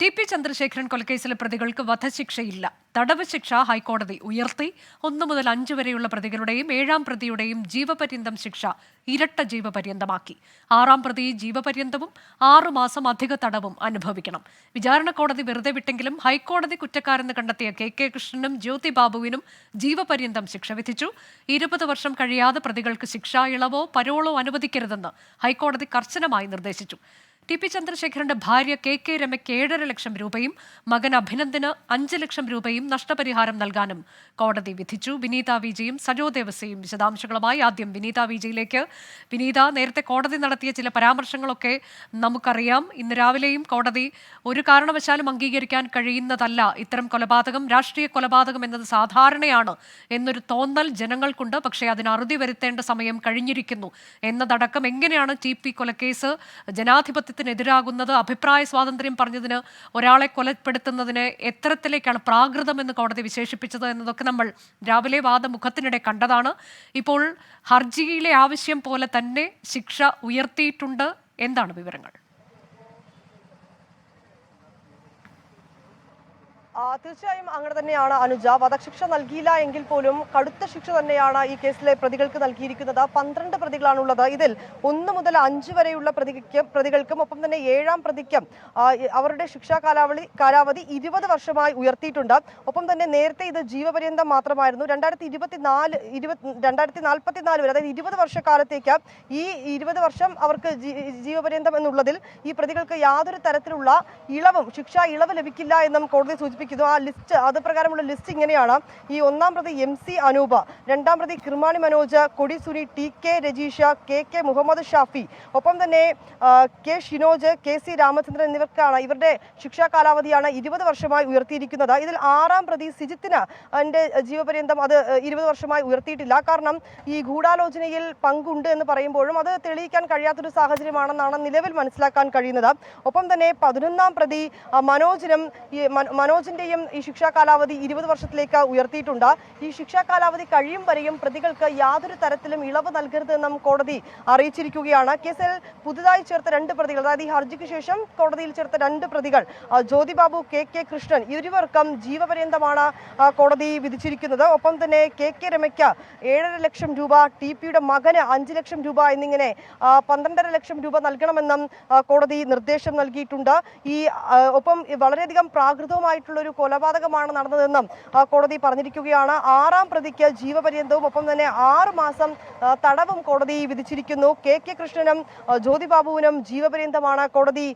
TP. Chandrasekharan കൊലക്കേസിലെ പ്രതികൾക്ക് വധശിക്ഷയില്ല. തടവ് ശിക്ഷ ഹൈക്കോടതി ഉയർത്തി. 1 മുതൽ 5 വരെയുള്ള പ്രതികളുടെയും 7ാം പ്രതിയുടെയും ജീവപര്യന്തം ശിക്ഷ ഇരട്ട ജീവപര്യന്തമാക്കി. 6ാം പ്രതി ജീവപര്യന്തവും 6 മാസം അധിക തടവും അനുഭവിക്കണം. വിചാരണ കോടതി വെറുതെ വിട്ടെങ്കിലും ഹൈക്കോടതി കുറ്റക്കാരെന്ന് കണ്ടെത്തിയ കെ കൃഷ്ണനും ജ്യോതി ബാബുവിനും ജീവപര്യന്തം ശിക്ഷ വിധിച്ചു. 20 വർഷം കഴിയാതെ പ്രതികൾക്ക് ശിക്ഷാ ഇളവോ പരോളോ അനുവദിക്കരുതെന്ന് ഹൈക്കോടതി കർശനമായി നിർദ്ദേശിച്ചു. ടി.പി. ചന്ദ്രശേഖരന്റെ ഭാര്യ കെ രമയ്ക്ക് 7.5 ലക്ഷം രൂപയും മകൻ അഭിനന്ദന് 5 ലക്ഷം രൂപയും നഷ്ടപരിഹാരം നൽകാനും കോടതി വിധിച്ചു. വിനീത വിജിയും സജോ ദേവസ്യയും വിശദാംശങ്ങളുമായി. ആദ്യം വിനീത വിജിയിലേക്ക്. വിനീത, നേരത്തെ കോടതി നടത്തിയ ചില പരാമർശങ്ങളൊക്കെ നമുക്കറിയാം. ഇന്ന് രാവിലെയും കോടതി ഒരു കാരണവശാലും അംഗീകരിക്കാൻ കഴിയുന്നതല്ല ഇത്തരം കൊലപാതകം, രാഷ്ട്രീയ കൊലപാതകം എന്നത് സാധാരണയാണ് എന്നൊരു തോന്നൽ ജനങ്ങൾക്കുണ്ട്. പക്ഷേ അതിന് അറുതി വരുത്തേണ്ട സമയം കഴിഞ്ഞിരിക്കുന്നു എന്നതടക്കം എങ്ങനെയാണ് ടി.പി. കൊലക്കേസ് ജനാധിപത്യത്തിനെതിരാകുന്നത്? അഭിപ്രായ സ്വാതന്ത്ര്യം പറഞ്ഞതിന് ഒരാളെ കൊലപ്പെടുത്തുന്നതിന് എത്തരത്തിലേക്കാണ് പ്രാകൃതമെന്ന് കോടതി വിശേഷിപ്പിച്ചത് എന്നതൊക്കെ നമ്മൾ രാവിലെ വാദമുഖത്തിനിടെ കണ്ടതാണ്. ഇപ്പോൾ ഹർജിയിലെ ആവശ്യം പോലെ തന്നെ ശിക്ഷ ഉയർത്തിയിട്ടുണ്ട്. എന്താണ് വിവരങ്ങൾ? തീർച്ചയായും അങ്ങനെ തന്നെയാണ് അനുജ. വധശിക്ഷ നൽകിയില്ല എങ്കിൽ പോലും കടുത്ത ശിക്ഷ തന്നെയാണ് ഈ കേസിലെ പ്രതികൾക്ക് നൽകിയിരിക്കുന്നത്. 12 പ്രതികളാണുള്ളത്. ഇതിൽ 1 മുതൽ 5 വരെയുള്ള പ്രതികൾക്കും ഒപ്പം തന്നെ 7ാം പ്രതിക്കും അവരുടെ ശിക്ഷാ കാലാവധി 20 വർഷമായി ഉയർത്തിയിട്ടുണ്ട്. ഒപ്പം തന്നെ നേരത്തെ ഇത് ജീവപര്യന്തം മാത്രമായിരുന്നു. 2044 വരെ, അതായത് 20 വർഷക്കാലത്തേക്ക് ഈ 20 വർഷം അവർക്ക് ജീവപര്യന്തം എന്നുള്ളതിൽ ഈ പ്രതികൾക്ക് യാതൊരു തരത്തിലുള്ള ഇളവും ശിക്ഷാ ഇളവ് ലഭിക്കില്ല എന്നും കോടതി സൂചിപ്പിക്കുന്നു. ആ ലിസ്റ്റ്, അത് പ്രകാരമുള്ള ലിസ്റ്റ് ഇങ്ങനെയാണ്. ഈ 1ാം പ്രതി MC അനൂപ്, 2ാം പ്രതി കിർമാണി മനോജ്, കൊടി സുനി, TK രജീഷ്, KK മുഹമ്മദ് ഷാഫി, ഒപ്പം തന്നെ K ഷിനോജ്, KC രാമചന്ദ്രൻ എന്നിവർക്കാണ് ഇവരുടെ ശിക്ഷാ കാലാവധിയാണ് 20 വർഷമായി ഉയർത്തിയിരിക്കുന്നത്. ഇതിൽ 6ാം പ്രതി സിജിത്തിന് അതിന്റെ ജീവപര്യന്തം അത് 20 വർഷമായി ഉയർത്തിയിട്ടില്ല. കാരണം ഈ ഗൂഢാലോചനയിൽ പങ്കുണ്ട് എന്ന് പറയുമ്പോഴും അത് തെളിയിക്കാൻ കഴിയാത്തൊരു സാഹചര്യമാണെന്നാണ് നിലവിൽ മനസ്സിലാക്കാൻ കഴിയുന്നത്. ഒപ്പം തന്നെ 11ാം പ്രതി മനോജിന്റെയും ഈ ശിക്ഷാ കാലാവധി 20 വർഷത്തിലേക്ക് ഉയർത്തിയിട്ടുണ്ട്. ഈ ശിക്ഷാ കാലാവധി കഴിയും വരെയും പ്രതികൾക്ക് യാതൊരു തരത്തിലും ഇളവ് നൽകരുതെന്നും കോടതി അറിയിച്ചിരിക്കുകയാണ്. കേസിൽ പുതുതായി ചേർത്ത 2 പ്രതികൾ, അതായത് ഈ ഹർജിക്ക് ശേഷം കോടതിയിൽ ചേർത്ത 2 പ്രതികൾ ജ്യോതി ബാബു, കെ കൃഷ്ണൻ, ഇരുവർക്കും ജീവപര്യന്തമാണ് കോടതി വിധിച്ചിരിക്കുന്നത്. ഒപ്പം തന്നെ കെ രമയ്ക്ക് 7.5 ലക്ഷം രൂപ, ടി.പിയുടെ മകന് 5 ലക്ഷം രൂപ എന്നിങ്ങനെ 12.5 ലക്ഷം രൂപ നൽകണമെന്നും കോടതി നിർദ്ദേശം നൽകിയിട്ടുണ്ട്. ഈ ഒപ്പം വളരെയധികം പ്രാകൃതവുമായിട്ടുള്ള ഒരു കൊലപാതകമാണ് നടന്നതെന്നും കോടതി പറഞ്ഞിരിക്കുകയാണ്. 6ാം പ്രതിക്ക് ജീവപര്യന്തവും ഒപ്പം തന്നെ 6 മാസം തടവും കോടതി വിധിച്ചിരിക്കുന്നു. കെ കൃഷ്ണനും ജ്യോതി ബാബുവിനും ജീവപര്യന്തമാണ് കോടതി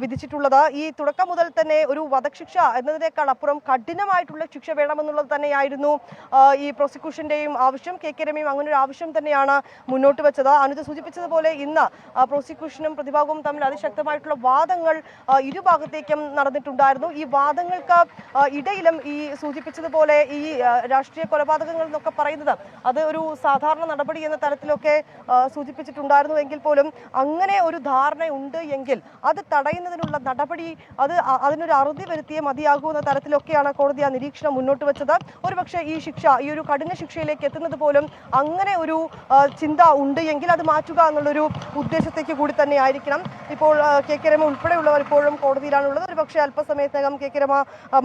വിധിച്ചിട്ടുള്ളത്. ഈ തുടക്കം മുതൽ തന്നെ ഒരു വധശിക്ഷ എന്നതിനേക്കാൾ അപ്പുറം കഠിനമായിട്ടുള്ള ശിക്ഷ വേണമെന്നുള്ളത് തന്നെയായിരുന്നു ഈ പ്രോസിക്യൂഷന്റെയും ആവശ്യം. കെ രമയും അങ്ങനെ ഒരു ആവശ്യം തന്നെയാണ് മുന്നോട്ട് വെച്ചത്. അനുജ സൂചിപ്പിച്ചതുപോലെ ഇന്ന് പ്രോസിക്യൂഷനും പ്രതിഭാഗവും തമ്മിൽ അതിശക്തമായിട്ടുള്ള വാദങ്ങൾ ഇരുഭാഗത്തേക്കും നടന്നിട്ടുണ്ടായിരുന്നു. ഈ വാദങ്ങൾക്ക് ഇടയിലും ഈ സൂചിപ്പിച്ചതുപോലെ ഈ രാഷ്ട്രീയ കൊലപാതകങ്ങൾ എന്നൊക്കെ പറയുന്നത് അത് ഒരു സാധാരണ നടപടി എന്ന തരത്തിലൊക്കെ സൂചിപ്പിച്ചിട്ടുണ്ടായിരുന്നു. എങ്കിൽ പോലും അങ്ങനെ ഒരു ധാരണ ഉണ്ട് എങ്കിൽ അത് തടയുന്നതിനുള്ള നടപടി അതിനൊരു അറുതി വരുത്തിയേ മതിയാകൂ എന്ന തരത്തിലൊക്കെയാണ് കോടതി ആ നിരീക്ഷണം മുന്നോട്ട് വെച്ചത്. ഒരുപക്ഷെ ഈ ശിക്ഷ, ഈ ഒരു കഠിന ശിക്ഷയിലേക്ക് എത്തുന്നത് പോലും അങ്ങനെ ഒരു ചിന്ത ഉണ്ട് എങ്കിൽ അത് മാറ്റുക എന്നുള്ളൊരു ഉദ്ദേശത്തേക്ക് കൂടി തന്നെ ആയിരിക്കണം. ഇപ്പോൾ കെ രമ ഉൾപ്പെടെയുള്ളവർ ഇപ്പോഴും കോടതിയിലാണുള്ളത്. ഒരുപക്ഷെ അല്പസമയത്തിനകം കെ രമ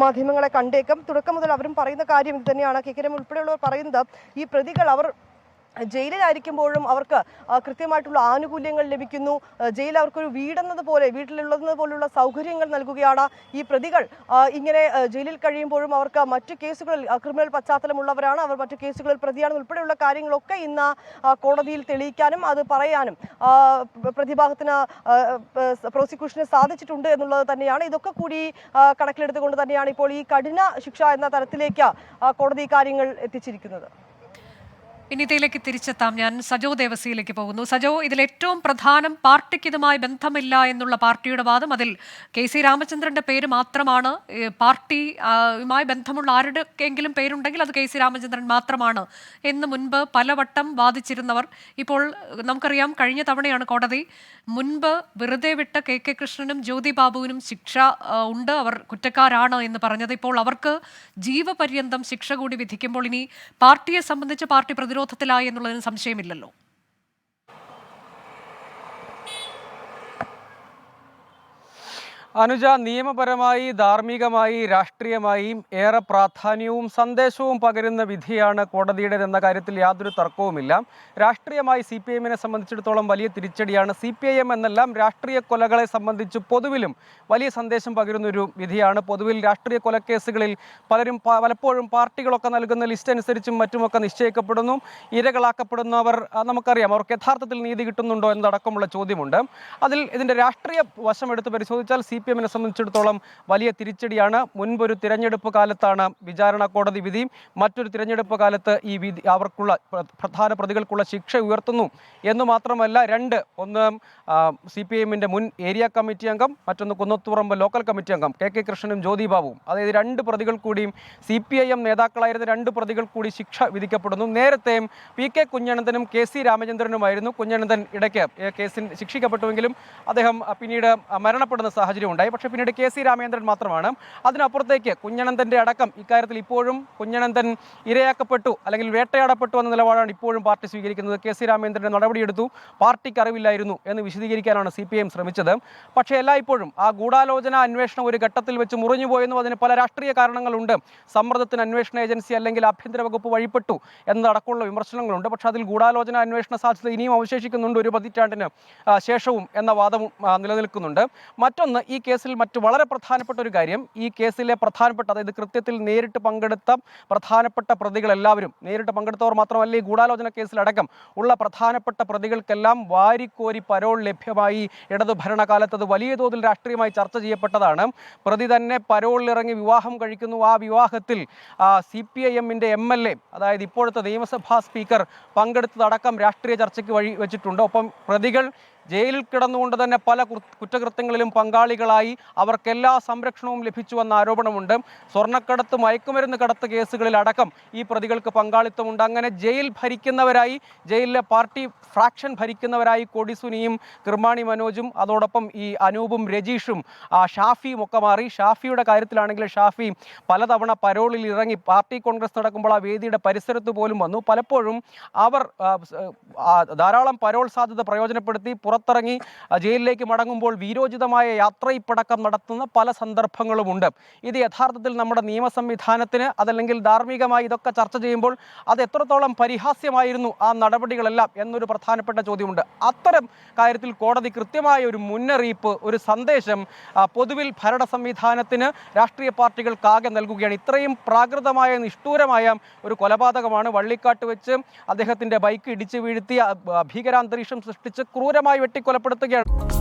മാധ്യമങ്ങളെ കണ്ടേക്കും. തുടക്കം മുതൽ അവരും പറയുന്ന കാര്യം ഇത് തന്നെയാണ്. കെ രമ ഉൾപ്പെടെയുള്ളവർ പറയുന്നത് ഈ പ്രതികൾ അവർ ജയിലിലായിരിക്കുമ്പോഴും അവർക്ക് കൃത്യമായിട്ടുള്ള ആനുകൂല്യങ്ങൾ ലഭിക്കുന്നു. ജയിൽ അവർക്കൊരു വീട്ടിലുള്ളത് പോലുള്ള സൗകര്യങ്ങൾ നൽകുകയാണ്. ഈ പ്രതികൾ ഇങ്ങനെ ജയിലിൽ കഴിയുമ്പോഴും അവർക്ക് മറ്റു കേസുകളിൽ ക്രിമിനൽ പശ്ചാത്തലമുള്ളവരാണ്, അവർ മറ്റു കേസുകളിൽ പ്രതിയാണ് ഉൾപ്പെടെയുള്ള കാര്യങ്ങളൊക്കെ ഇന്ന് കോടതിയിൽ തെളിയിക്കാനും അത് പറയാനും പ്രതിഭാഗത്തിന് പ്രോസിക്യൂഷന് സാധിച്ചിട്ടുണ്ട് എന്നുള്ളത് തന്നെയാണ്. ഇതൊക്കെ കൂടി കണക്കിലെടുത്തുകൊണ്ട് തന്നെയാണ് ഇപ്പോൾ ഈ കഠിന ശിക്ഷ എന്ന തരത്തിലേക്ക് കോടതി കാര്യങ്ങൾ എത്തിച്ചിരിക്കുന്നത്. വിനീതയിലേക്ക് തിരിച്ചെത്താം. ഞാൻ സജോ ദേവസ്യയിലേക്ക് പോകുന്നു. സജോ, ഇതിൽ ഏറ്റവും പ്രധാനം പാർട്ടിക്ക് ഇതുമായി ബന്ധമില്ല എന്നുള്ള പാർട്ടിയുടെ വാദം. അതിൽ KC രാമചന്ദ്രന്റെ പേര് മാത്രമാണ്. പാർട്ടിയുമായി ബന്ധമുള്ള ആരുടെയെങ്കിലും പേരുണ്ടെങ്കിൽ അത് KC രാമചന്ദ്രൻ മാത്രമാണ് എന്ന് മുൻപ് പലവട്ടം വാദിച്ചിരുന്നവർ ഇപ്പോൾ നമുക്കറിയാം, കഴിഞ്ഞ തവണയാണ് കോടതി മുൻപ് വെറുതെ വിട്ട കെ കൃഷ്ണനും ജ്യോതി ബാബുവിനും ശിക്ഷ ഉണ്ട്, അവർ കുറ്റക്കാരാണ് എന്ന് പറഞ്ഞത്. ഇപ്പോൾ അവർക്ക് ജീവപര്യന്തം ശിക്ഷ കൂടി വിധിക്കുമ്പോൾ ഇനി പാർട്ടിയെ സംബന്ധിച്ച് പാർട്ടി പ്രതിരോധത്തിലായി എന്നുള്ളതിന് സംശയമില്ലല്ലോ. അനുജ, നിയമപരമായി, ധാർമ്മികമായി, രാഷ്ട്രീയമായി ഏറെ പ്രാധാന്യവും സന്ദേശവും പകരുന്ന വിധിയാണ് കോടതിയുടേതെന്ന കാര്യത്തിൽ യാതൊരു തർക്കവുമില്ല. രാഷ്ട്രീയമായി CPIM-നെ സംബന്ധിച്ചിടത്തോളം വലിയ തിരിച്ചടിയാണ്. CPIM എന്നെല്ലാം രാഷ്ട്രീയ കൊലകളെ സംബന്ധിച്ച് പൊതുവിലും വലിയ സന്ദേശം പകരുന്നൊരു വിധിയാണ്. പൊതുവിൽ രാഷ്ട്രീയ കൊലക്കേസുകളിൽ പലപ്പോഴും പാർട്ടികളൊക്കെ നൽകുന്ന ലിസ്റ്റ് അനുസരിച്ചും മറ്റുമൊക്കെ നിശ്ചയിക്കപ്പെടുന്നു. ഇരകളാക്കപ്പെടുന്നവർ നമുക്കറിയാം, അവർക്ക് യഥാർത്ഥത്തിൽ നീതി കിട്ടുന്നുണ്ടോ എന്നതടക്കമുള്ള ചോദ്യമുണ്ട്. ഇതിൻ്റെ രാഷ്ട്രീയ വശം എടുത്ത് പരിശോധിച്ചാൽ CPIM-നെ സംബന്ധിച്ചിടത്തോളം വലിയ തിരിച്ചടിയാണ്. മുൻപൊരു തിരഞ്ഞെടുപ്പ് കാലത്താണ് വിചാരണ കോടതി വിധി. മറ്റൊരു തിരഞ്ഞെടുപ്പ് കാലത്ത് ഈ വിധി അവർക്കുള്ള പ്രധാന പ്രതികൾക്കുള്ള ശിക്ഷ ഉയർത്തുന്നു എന്ന് മാത്രമല്ല, ഒന്ന് CPIM-ന്റെ മുൻ ഏരിയ കമ്മിറ്റി അംഗം, മറ്റൊന്ന് കുന്നത്തുപറമ്പ് ലോക്കൽ കമ്മിറ്റി അംഗം KK കൃഷ്ണനും ജ്യോതി ബാബുവും, അതായത് 2 പ്രതികൾ കൂടിയും CPIM നേതാക്കളായിരുന്ന 2 പ്രതികൾ കൂടി ശിക്ഷ വിധിക്കപ്പെടുന്നു. നേരത്തെ PK കുഞ്ഞനന്തനും KC രാമചന്ദ്രനുമായിരുന്നു. കുഞ്ഞനന്തൻ ഇടയ്ക്ക് കേസിൽ ശിക്ഷിക്കപ്പെട്ടുവെങ്കിലും അദ്ദേഹം പിന്നീട് മരണപ്പെടുന്ന സാഹചര്യം ഉണ്ടായി. പക്ഷേ പിന്നീട് KC രാമചന്ദ്രൻ മാത്രമാണ്. അതിനപ്പുറത്തേക്ക് കുഞ്ഞനന്തൻ്റെ അടക്കം ഇക്കാര്യത്തിൽ ഇപ്പോഴും കുഞ്ഞനന്തൻ ഇരയാക്കപ്പെട്ടു അല്ലെങ്കിൽ വേട്ടയാടപ്പെട്ടു എന്ന നിലപാടാണ് ഇപ്പോഴും പാർട്ടി സ്വീകരിക്കുന്നത്. KC രാമചന്ദ്രൻ്റെ നടപടിയെടുത്തു, പാർട്ടിക്ക് അറിവില്ലായിരുന്നു എന്ന് വിശദീകരിക്കാനാണ് CPIM ശ്രമിച്ചത്. പക്ഷേ എല്ലായ്പ്പോഴും ആ ഗൂഢാലോചന അന്വേഷണം ഒരു ഘട്ടത്തിൽ വെച്ച് മുറിഞ്ഞുപോയെന്നും അതിന് പല രാഷ്ട്രീയ കാരണങ്ങളുണ്ട്. സമ്മർദ്ദത്തിന് അന്വേഷണ ഏജൻസി അല്ലെങ്കിൽ ആഭ്യന്തര വകുപ്പ് വഴിപ്പെട്ടു എന്നതടക്കമുള്ള വിമർശനങ്ങളുണ്ട്. പക്ഷേ അതിൽ ഗൂഢാലോചന അന്വേഷണ സാധ്യത ഇനിയും അവശേഷിക്കുന്നുണ്ട്, ഒരു പതിറ്റാണ്ടിന് ശേഷവും എന്ന വാദവും നിലനിൽക്കുന്നുണ്ട്. മറ്റൊന്ന്, ഈ കേസിൽ മറ്റു വളരെ പ്രധാനപ്പെട്ട ഒരു കാര്യം, ഈ കേസിലെ പ്രധാനപ്പെട്ട, അതായത് കൃത്യത്തിൽ നേരിട്ട് പങ്കെടുത്ത പ്രധാനപ്പെട്ട പ്രതികളെല്ലാവരും, നേരിട്ട് പങ്കെടുത്തവർ മാത്രമല്ല ഈ ഗൂഢാലോചന കേസിലടക്കം ഉള്ള പ്രധാനപ്പെട്ട പ്രതികൾക്കെല്ലാം വാരിക്കോരി പരോൾ ലഭ്യമായി. ഇടതു ഭരണകാലത്ത് അത് വലിയ തോതിൽ രാഷ്ട്രീയമായി ചർച്ച ചെയ്യപ്പെട്ടതാണ്. പ്രതി തന്നെ പരോളിലിറങ്ങി വിവാഹം കഴിക്കുന്നു. ആ വിവാഹത്തിൽ CPIM-ന്റെ MLA, അതായത് ഇപ്പോഴത്തെ നിയമസഭാ സ്പീക്കർ പങ്കെടുത്തതടക്കം രാഷ്ട്രീയ ചർച്ചയ്ക്ക് വഴി വെച്ചിട്ടുണ്ട്. ഒപ്പം പ്രതികൾ ജയിലിൽ കിടന്നുകൊണ്ട് തന്നെ പല കുറ്റകൃത്യങ്ങളിലും പങ്കാളികളായി, അവർക്കെല്ലാ സംരക്ഷണവും ലഭിച്ചുവെന്ന ആരോപണമുണ്ട്. സ്വർണ്ണക്കടത്ത്, മയക്കുമരുന്ന് കടത്ത് കേസുകളിലടക്കം ഈ പ്രതികൾക്ക് പങ്കാളിത്തമുണ്ട്. അങ്ങനെ ജയിൽ ഭരിക്കുന്നവരായി, ജയിലിലെ പാർട്ടി ഫ്രാക്ഷൻ ഭരിക്കുന്നവരായി കൊടിസുനിയും കിർമാണി മനോജും അതോടൊപ്പം ഈ അനൂപും രജീഷും ഷാഫിയും ഒക്കെ മാറി. ഷാഫിയുടെ കാര്യത്തിലാണെങ്കിൽ ഷാഫി പലതവണ പരോളിൽ ഇറങ്ങി പാർട്ടി കോൺഗ്രസ് നടക്കുമ്പോൾ ആ വേദിയുടെ പരിസരത്ത് പോലും വന്നു. പലപ്പോഴും അവർ ധാരാളം പരോൾ സാധ്യത പ്രയോജനപ്പെടുത്തി പുറത്തിറങ്ങി ജയിലിലേക്ക് മടങ്ങുമ്പോൾ വീരോചിതമായ യാത്രയിപ്പടക്കം നടത്തുന്ന പല സന്ദർഭങ്ങളുമുണ്ട്. ഇത് യഥാർത്ഥത്തിൽ നമ്മുടെ നിയമ സംവിധാനത്തിന്, അതല്ലെങ്കിൽ ധാർമ്മികമായി ഇതൊക്കെ ചർച്ച ചെയ്യുമ്പോൾ അത് എത്രത്തോളം പരിഹാസ്യമായിരുന്നു ആ നടപടികളെല്ലാം എന്നൊരു പ്രധാനപ്പെട്ട ചോദ്യമുണ്ട്. അത്തരം കാര്യത്തിൽ കോടതി കൃത്യമായ ഒരു മുന്നറിയിപ്പ്, ഒരു സന്ദേശം പൊതുവിൽ ഭരണ സംവിധാനത്തിന്, രാഷ്ട്രീയ പാർട്ടികൾക്കാകെ നൽകുകയാണ്. ഇത്രയും പ്രാകൃതമായ, നിഷ്ഠൂരമായ ഒരു കൊലപാതകമാണ്. വള്ളിക്കാട്ട് വെച്ച് അദ്ദേഹത്തിൻ്റെ ബൈക്ക് ഇടിച്ചു വീഴ്ത്തി ഭീകരാന്തരീക്ഷം സൃഷ്ടിച്ച് ക്രൂരമായി വെട്ടിക്കൊലപ്പെടുത്തുകയാണ്.